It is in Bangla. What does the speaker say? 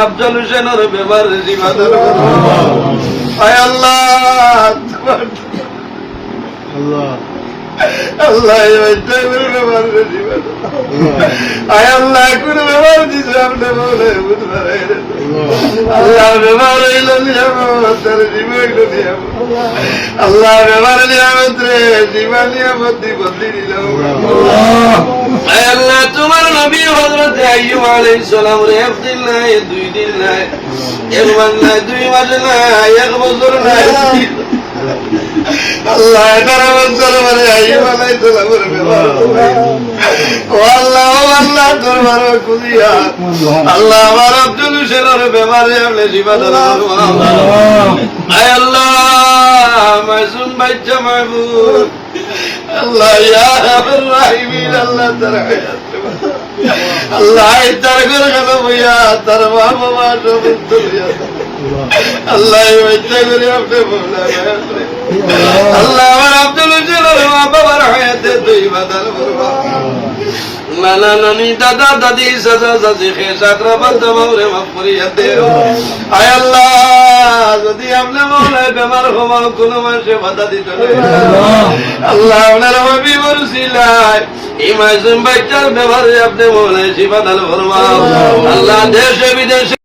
আফজল হোসেনের বেমার জীবাদার আয় আল্লাহ আল্লাহ আল্লাহ বেমার জীবাদার আয় আল্লাহ কোন বেমার দিছে আপনি বলে আল্লাহ বেমার হইল নিয়ামত জীবন নিয়ামত আল্লাহ বেমার নিয়ামত রে জীবন নিয়ামত বদলি দিল আল্লাহ তোমার নবী হযরত আইয়ুব আলাইহিস সালাম রে একদিন নাই দুই দিন নাই এক মাস নাই 2 মাস নাই 1 বছর নাই আল্লাহ 11 বছর পরে আইয়ুব আলাইহিস সালাম রে বেমার ও আল্লাহ দরবার কুদিয়া আল্লাহ আমার আব্দুল হোসেনের বেমারে আপনি জীবন দান করুন আয় আল্লাহ মাসুম বাচ্চা মাহবুব আল্লাহ ইয়া রাব্বুর রাহিমিন আল্লাহ তারহায়াত আল্লাহ তার ঘরে গেল ভাইয়া তার বাবা মা সব দুনিয়া আল্লাহ ইচ্ছা করে আপনি বলা আল্লাহ আমার আব্দুল হোসেনের মা বাবার হায়াতে দুই বাদাল করবা নানা নানি দাদা দাদি চাচা চাচি খেস আকরাবাদ মাওরে মাফ করিয়া দেও আয় আল্লাহ যদি আপনি মৌলায় বেমার ক্ষমা কোনো মানুষে বাধা দিত আল্লাহ আপনার হাবিব রসিলায় এই মাসুম বাচ্চার ব্যাপারে আপনি মৌলায় শিফা দান ফরমাও আল্লাহ দেশে বিদেশে